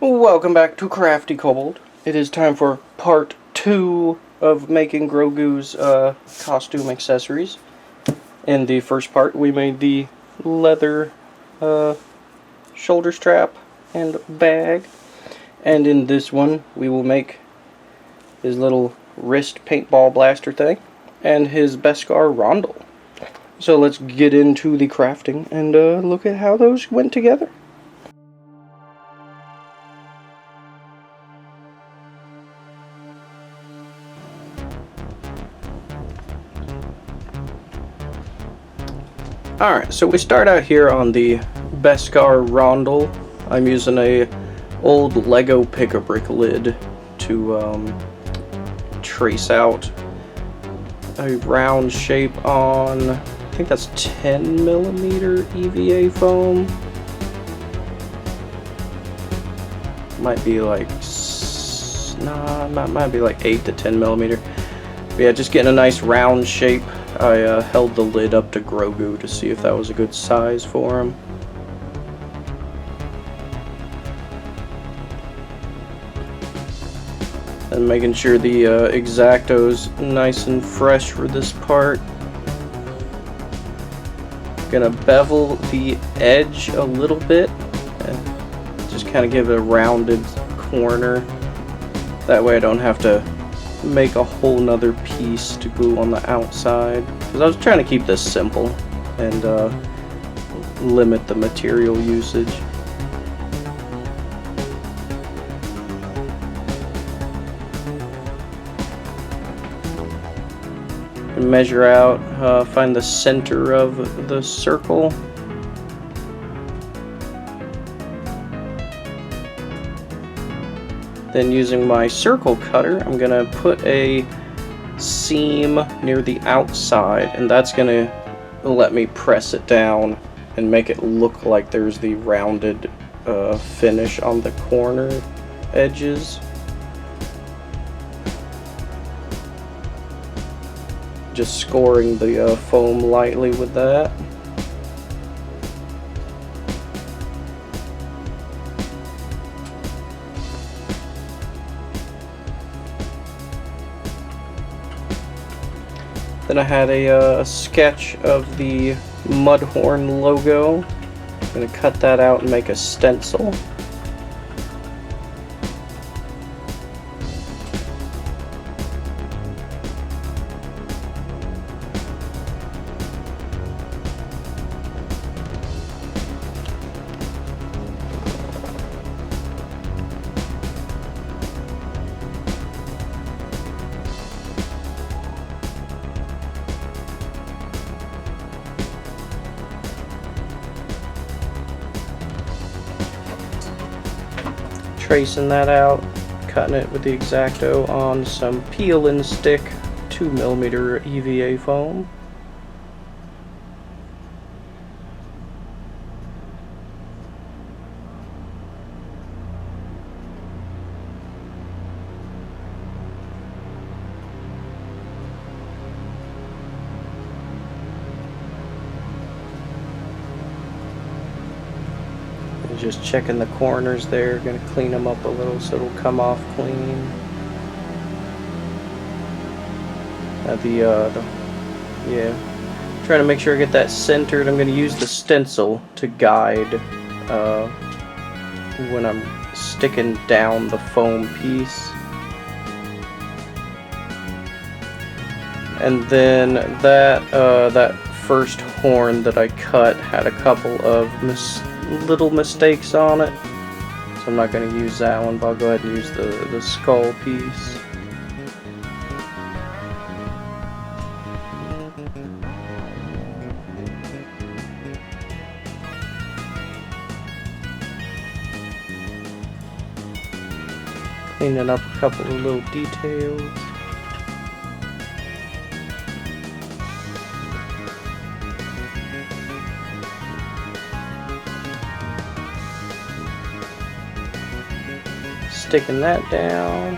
Welcome back to Crafty Kobold. It is time for part 2 of making Grogu's costume accessories. In the first part, we made the leather shoulder strap and bag. And in this one, we will make his little wrist paintball blaster thing and his Beskar Rondel. So let's get into the crafting and look at how those went together. Alright, so we start out here on the Beskar Rondel. I'm using a old Lego pick-a-brick lid to trace out a round shape on, I think that's 10mm EVA foam. Might be like, might be like 8 to 10mm. But yeah, just getting a nice round shape. I held the lid up to Grogu to see if that was a good size for him. And making sure the X-Acto's nice and fresh for this part. Gonna bevel the edge a little bit and just kind of give it a rounded corner. That way I don't have to make a whole nother piece to glue on the outside, because I was trying to keep this simple and limit the material usage. And measure out, find the center of the circle. Then using my circle cutter, I'm going to put a seam near the outside, and that's going to let me press it down and make it look like there's the rounded finish on the corner edges. Just scoring the foam lightly with that. Then I had a sketch of the Mudhorn logo. I'm going to cut that out and make a stencil. Tracing that out, cutting it with the X-Acto on some peel and stick 2mm EVA foam. Just checking the corners there, gonna clean them up a little so it'll come off clean. Trying to make sure I get that centered. I'm gonna use the stencil to guide when I'm sticking down the foam piece. And then that first horn that I cut had a couple of little mistakes on it, so I'm not going to use that one, but I'll go ahead and use the skull piece. Cleaning up a couple of little details. Sticking that down.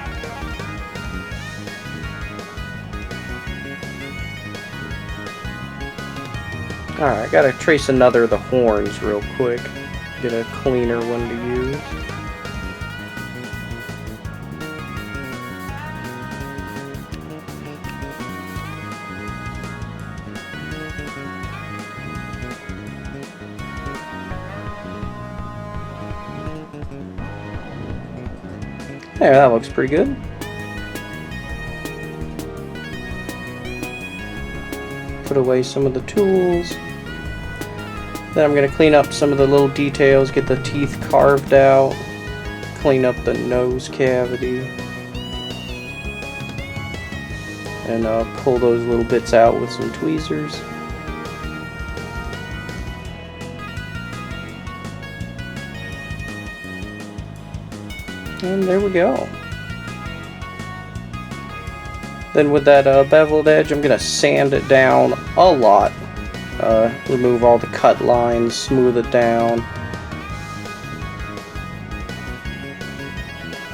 Alright, I gotta trace another of the horns real quick. Get a cleaner one to use. There, that looks pretty good. Put away some of the tools. Then I'm going to clean up some of the little details, get the teeth carved out, clean up the nose cavity, and pull those little bits out with some tweezers. And there we go. Then with that beveled edge, I'm going to sand it down a lot. Remove all the cut lines, smooth it down.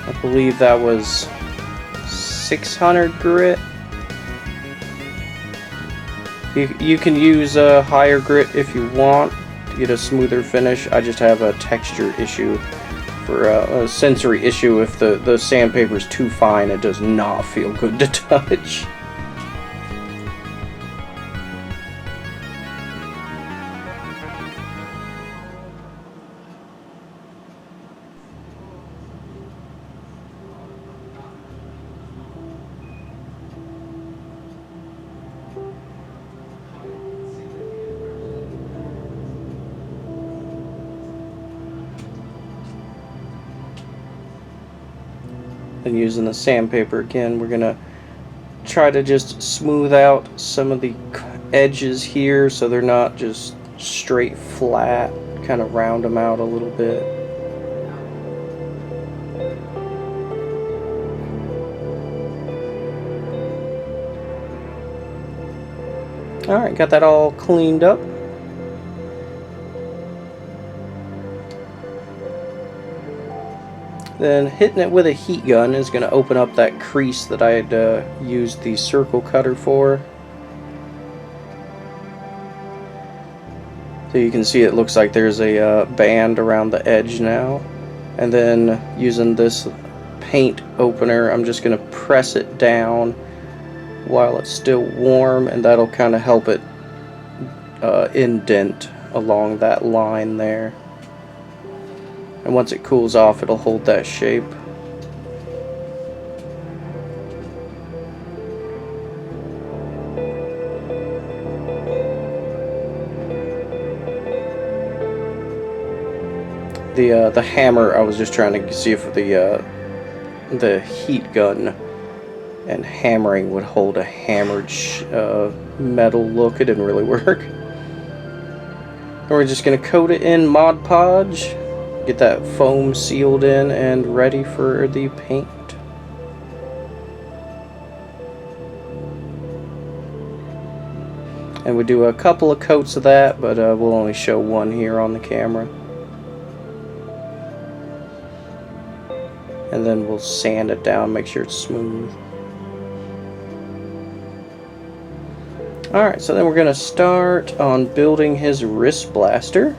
I believe that was 600 grit. You can use a higher grit if you want to get a smoother finish. I just have a texture issue, for a sensory issue. If the sandpaper is too fine, it does not feel good to touch. And using the sandpaper again, we're gonna try to just smooth out some of the edges here so they're not just straight flat, kind of round them out a little bit. Alright, got that all cleaned up. Then hitting it with a heat gun is going to open up that crease that I had used the circle cutter for. So you can see it looks like there's a band around the edge now. And then using this paint opener, I'm just going to press it down while it's still warm, and that'll kind of help it indent along that line there. And once it cools off, it'll hold that shape. The hammer, I was just trying to see if the heat gun and hammering would hold a hammered metal look. It didn't really work. And we're just going to coat it in Mod Podge. Get that foam sealed in and ready for the paint. And we do a couple of coats of that, but we'll only show one here on the camera. And then we'll sand it down, make sure it's smooth. Alright, so then we're going to start on building his wrist blaster.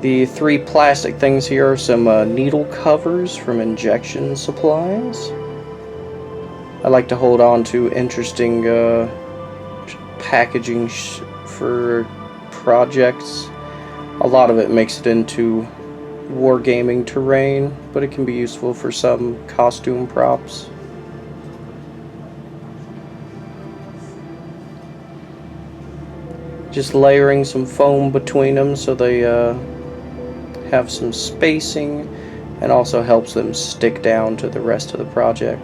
The three plastic things here are some needle covers from injection supplies. I like to hold on to interesting packaging for projects. A lot of it makes it into wargaming terrain, but it can be useful for some costume props. Just layering some foam between them so they have some spacing, and also helps them stick down to the rest of the project.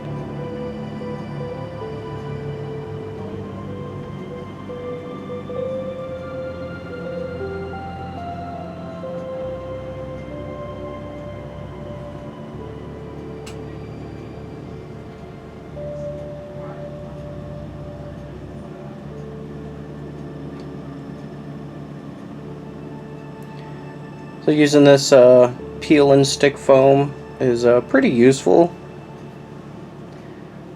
So using this peel and stick foam is pretty useful.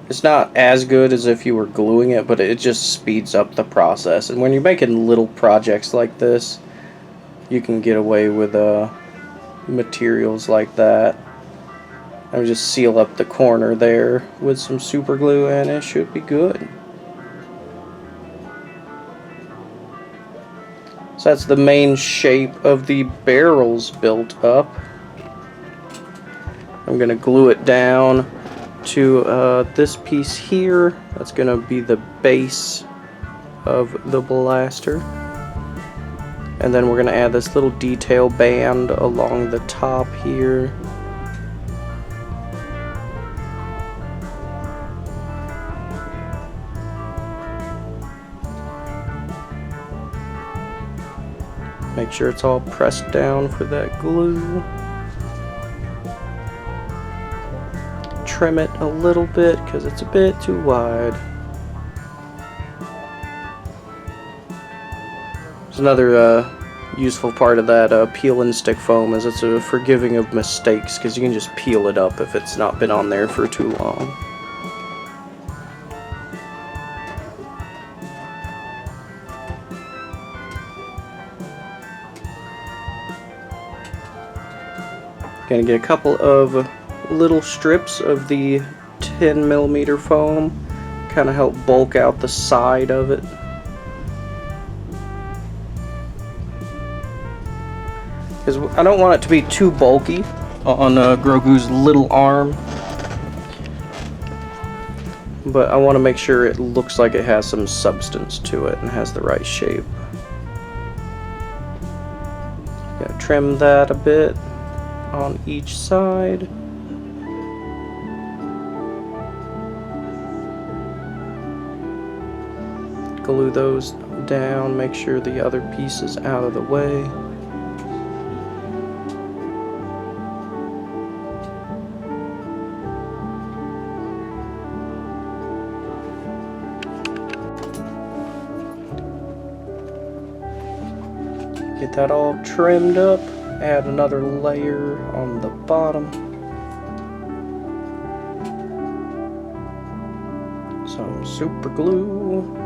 It's not as good as if you were gluing it, but it just speeds up the process. And when you're making little projects like this, you can get away with materials like that. I would just seal up the corner there with some super glue and it should be good. So that's the main shape of the barrels built up. I'm going to glue it down to this piece here. That's going to be the base of the blaster. And then we're going to add this little detail band along the top here. Make sure it's all pressed down for that glue. Trim it a little bit because it's a bit too wide. There's another useful part of that peel and stick foam is it's a forgiving of mistakes because you can just peel it up if it's not been on there for too long. Gonna get a couple of little strips of the 10mm foam, kind of help bulk out the side of it. Because I don't want it to be too bulky on Grogu's little arm, but I want to make sure it looks like it has some substance to it and has the right shape. Gotta trim that a bit on each side. Glue those down, make sure the other piece is out of the way. Get that all trimmed up, add another layer on the bottom. Some super glue.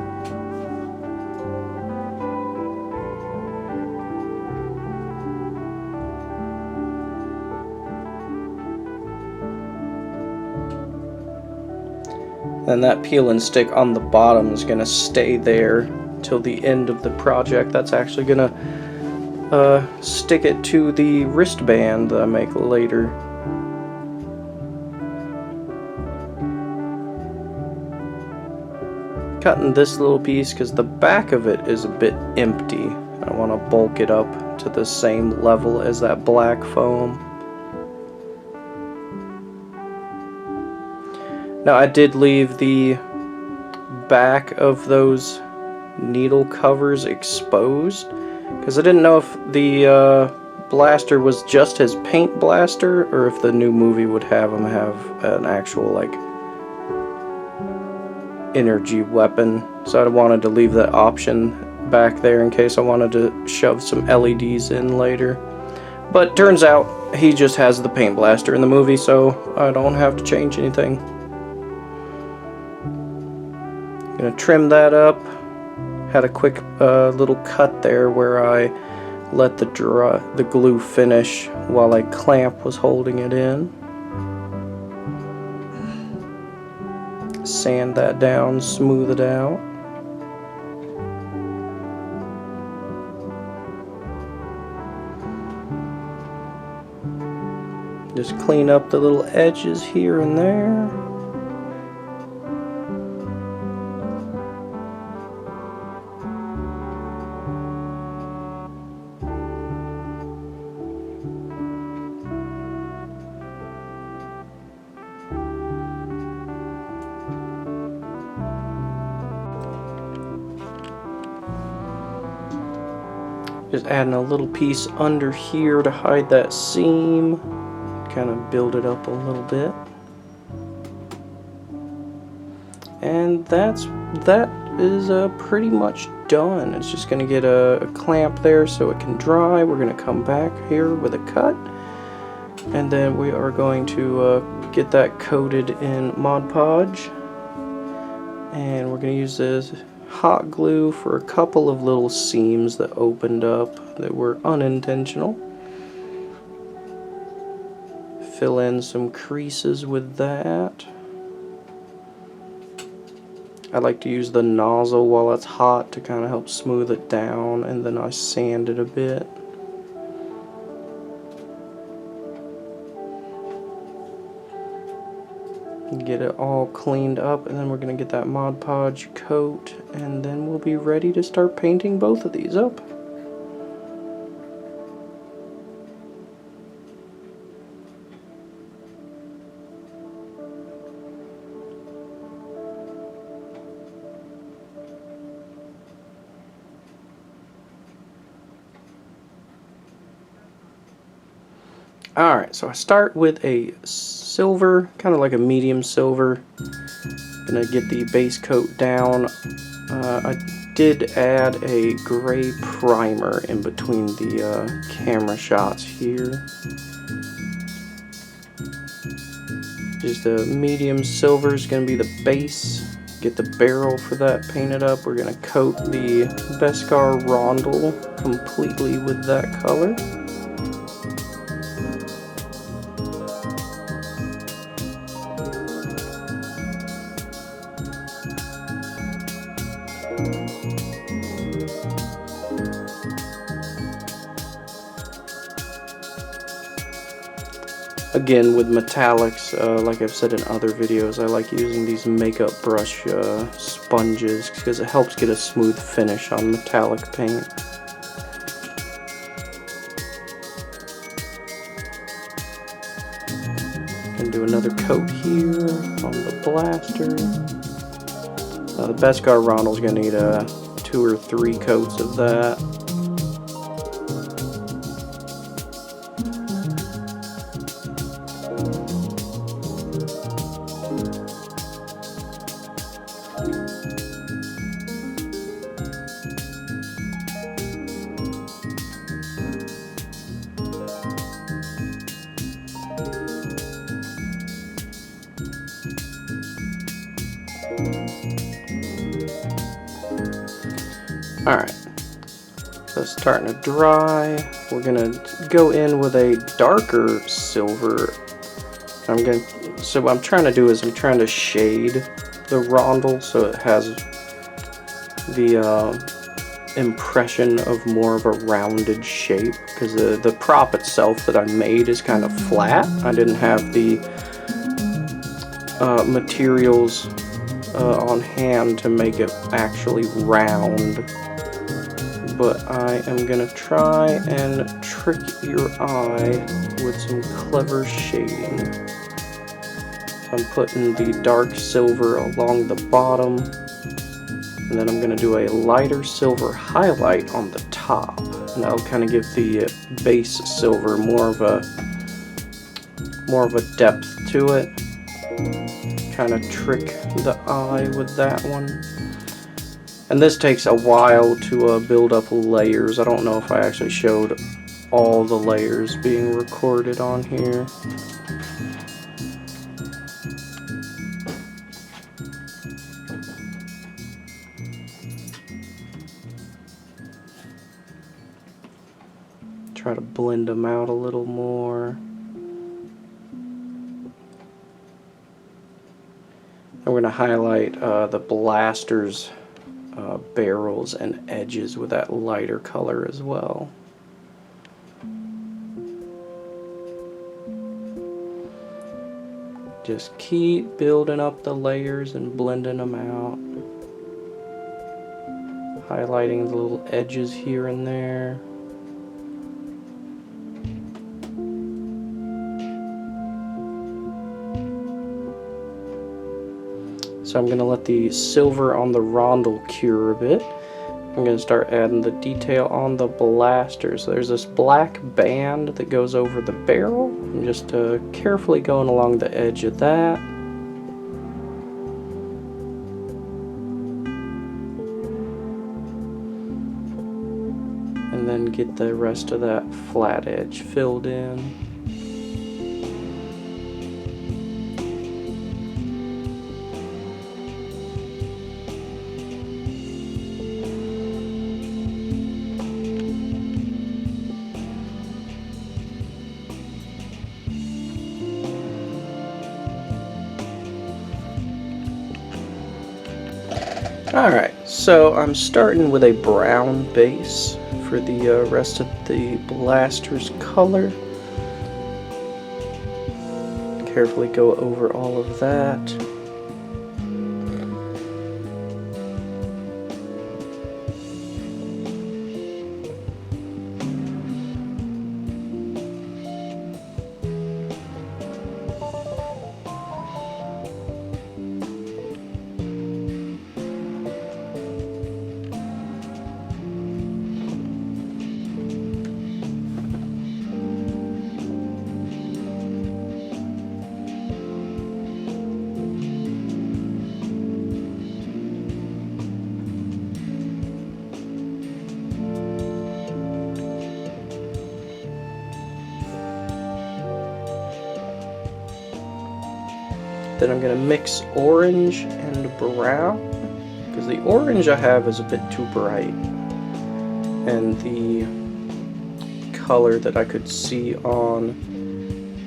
Then that peel and stick on the bottom is going to stay there till the end of the project. That's actually going to stick it to the wristband that I make later. Cutting this little piece because the back of it is a bit empty. I want to bulk it up to the same level as that black foam. Now I did leave the back of those needle covers exposed because I didn't know if the blaster was just his paint blaster or if the new movie would have him have an actual like energy weapon. So I wanted to leave that option back there in case I wanted to shove some LEDs in later. But turns out he just has the paint blaster in the movie, so I don't have to change anything. Gonna trim that up. Had a quick little cut there where I let the glue finish while a clamp was holding it in. Sand that down, smooth it out. Just clean up the little edges here and there. Just adding a little piece under here to hide that seam. Kind of build it up a little bit. And that is pretty much done. It's just going to get a clamp there so it can dry. We're going to come back here with a cut. And then we are going to get that coated in Mod Podge. And we're going to use this hot glue for a couple of little seams that opened up that were unintentional. Fill in some creases with that. I like to use the nozzle while it's hot to kind of help smooth it down, and then I sand it a bit. Get it all cleaned up, and then we're going to get that Mod Podge coat, and then we'll be ready to start painting both of these up. Alright, so I start with a silver, kind of like a medium silver. Gonna get the base coat down. I did add a gray primer in between the camera shots here. Just a medium silver is gonna be the base. Get the barrel for that painted up. We're gonna coat the Beskar Rondel completely with that color. Again, with metallics, like I've said in other videos, I like using these makeup brush sponges because it helps get a smooth finish on metallic paint. Gonna do another coat here on the blaster. The Beskar Rondel is gonna need 2 or 3 coats of that. Alright, so it's starting to dry. We're gonna go in with a darker silver. So what I'm trying to do is I'm trying to shade the rondel so it has the impression of more of a rounded shape, because the prop itself that I made is kind of flat. I didn't have the materials on hand to make it actually round. But I am gonna try and trick your eye with some clever shading. So I'm putting the dark silver along the bottom, and then I'm gonna do a lighter silver highlight on the top, and that'll kind of give the base silver more of a depth to it. Kind of trick the eye with that one. And this takes a while to build up layers. I don't know if I actually showed all the layers being recorded on here. Try to blend them out a little more. I'm going to highlight the blasters. Barrels and edges with that lighter color as well. Just keep building up the layers and blending them out. Highlighting the little edges here and there. So I'm going to let the silver on the rondel cure a bit. I'm going to start adding the detail on the blaster. So there's this black band that goes over the barrel. I'm just carefully going along the edge of that. And then get the rest of that flat edge filled in. Alright, so I'm starting with a brown base for the rest of the blaster's color. carefully go over all of that. Then I'm going to mix orange and brown, because the orange I have is a bit too bright, and the color that I could see on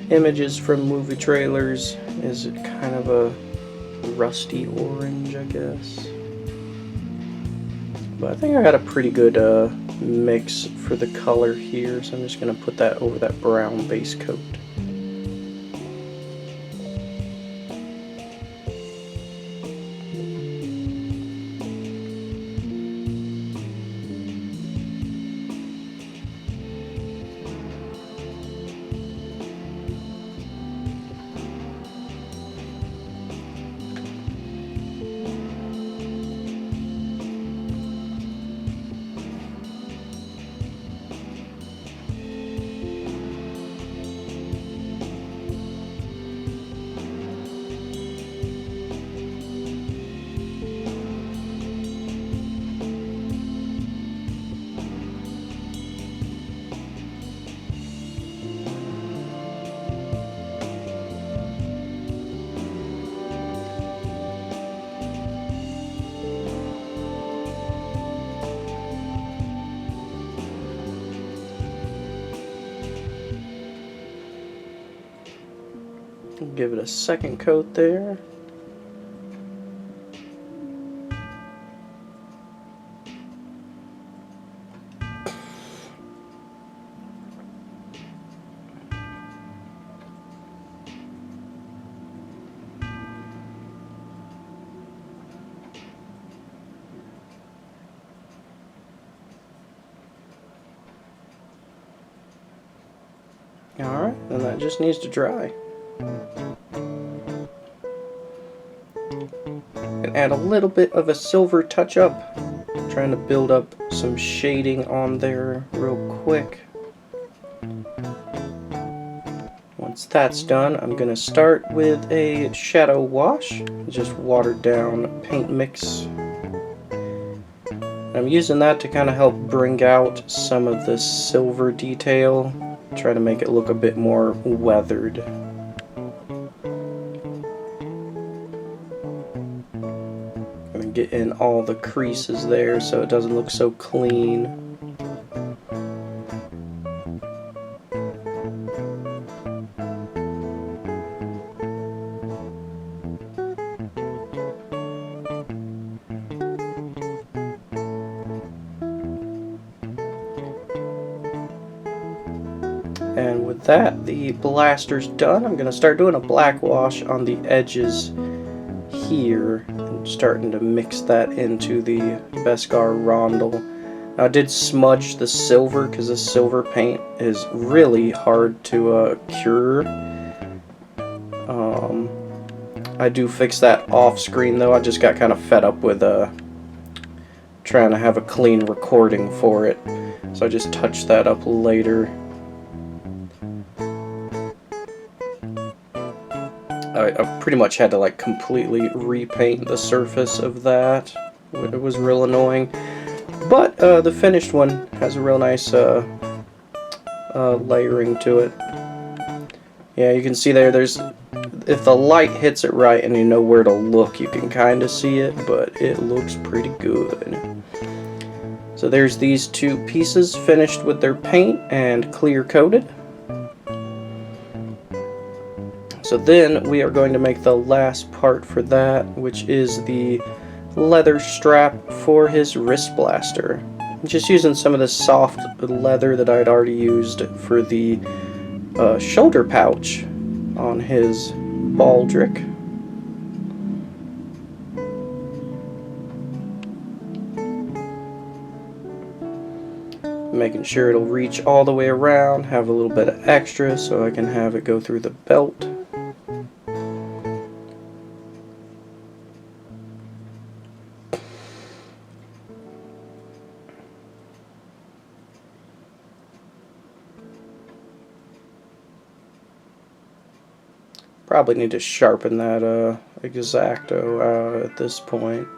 images from movie trailers is kind of a rusty orange, I guess. But I think I got a pretty good mix for the color here, so I'm just going to put that over that brown base coat. Give it a second coat there. Alright, then that just needs to dry. And add a little bit of a silver touch up. Trying to build up some shading on there real quick. Once that's done, I'm going to start with a shadow wash. Just watered down paint mix. I'm using that to kind of help bring out some of the silver detail. Try to make it look a bit more weathered. Get in all the creases there so it doesn't look so clean. And with that, the blaster's done. I'm going to start doing a black wash on the edges here. Starting to mix that into the Beskar Rondel. Now, I did smudge the silver because the silver paint is really hard to cure. I do fix that off screen though. I just got kind of fed up with trying to have a clean recording for it, so I just touched that up later. I pretty much had to like completely repaint the surface of that. It was real annoying. But the finished one has a real nice layering to it. Yeah, you can see there's if the light hits it right and you know where to look, you can kind of see it, but it looks pretty good. So there's these two pieces finished with their paint and clear coated. So then we are going to make the last part for that, which is the leather strap for his wrist blaster. I'm just using some of the soft leather that I had already used for the shoulder pouch on his baldric. Making sure it'll reach all the way around, have a little bit of extra so I can have it go through the belt. Probably need to sharpen that X-Acto at this point.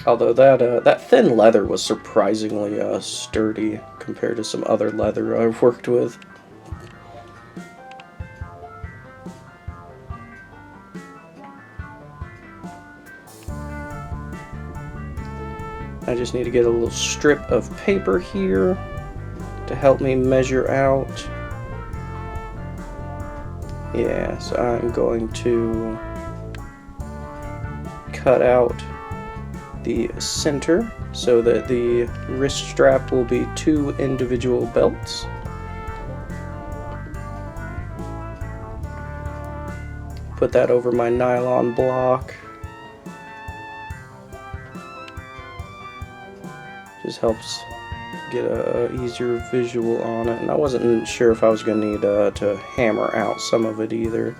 Although that thin leather was surprisingly sturdy compared to some other leather I've worked with. I just need to get a little strip of paper here to help me measure out. Yeah, so I'm going to cut out the center so that the wrist strap will be 2 individual belts. Put that over my nylon block. Just helps get a easier visual on it, and I wasn't sure if I was going to need to hammer out some of it either.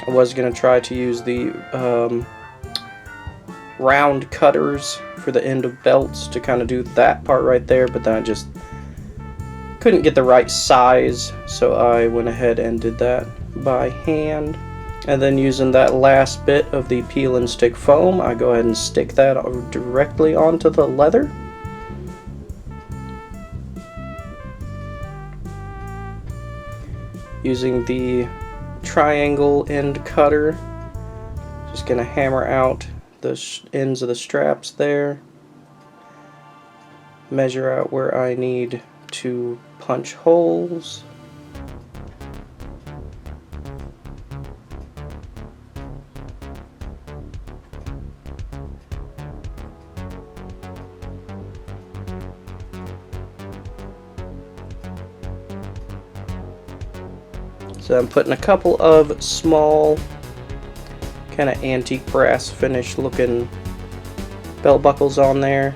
I was going to try to use the round cutters for the end of belts to kind of do that part right there, but then I just couldn't get the right size, so I went ahead and did that by hand. And then using that last bit of the peel and stick foam, I go ahead and stick that directly onto the leather. Using the triangle end cutter, just gonna hammer out the ends of the straps there, measure out where I need to punch holes. So I'm putting a couple of small kind of antique brass finish looking belt buckles on there.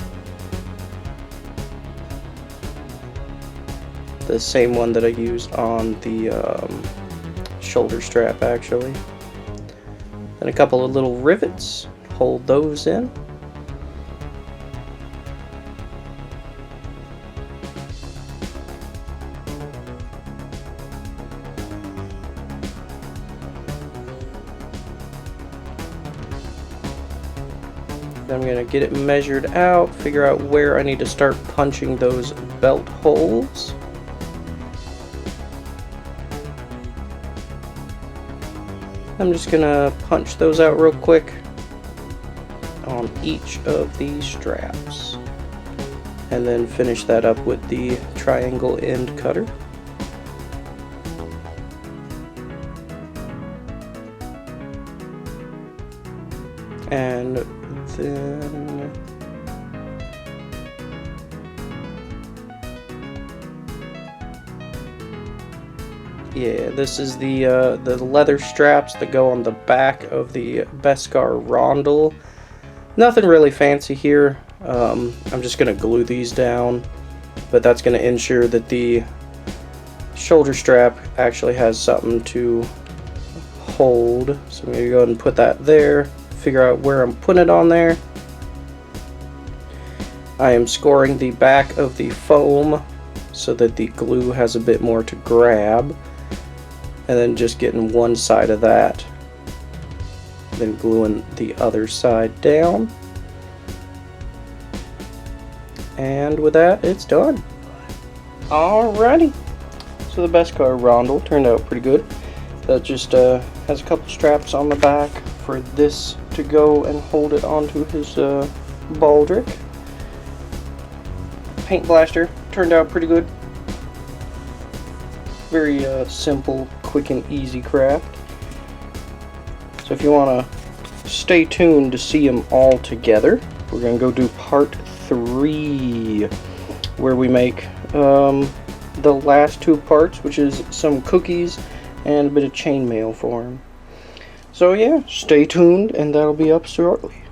The same one that I used on the shoulder strap actually. Then a couple of little rivets, hold those in. I'm going to get it measured out, figure out where I need to start punching those belt holes. I'm just going to punch those out real quick on each of these straps. And then finish that up with the triangle end cutter. And then yeah, this is the leather straps that go on the back of the Beskar Rondel. Nothing really fancy here. I'm just gonna glue these down, but that's gonna ensure that the shoulder strap actually has something to hold. So I'm gonna go ahead and put that there. Figure out where I'm putting it on there. I am scoring the back of the foam so that the glue has a bit more to grab, and then just getting one side of that, then gluing the other side down, and with that it's done. Alrighty, so the Beskar Rondel turned out pretty good. That just has a couple straps on the back for this to go and hold it onto his baldric. Paint blaster turned out pretty good. Very simple, quick and easy craft. So if you want to stay tuned to see them all together, we're going to go do part 3, where we make the last 2 parts, which is some cookies and a bit of chainmail for him. So yeah, stay tuned, and that'll be up shortly.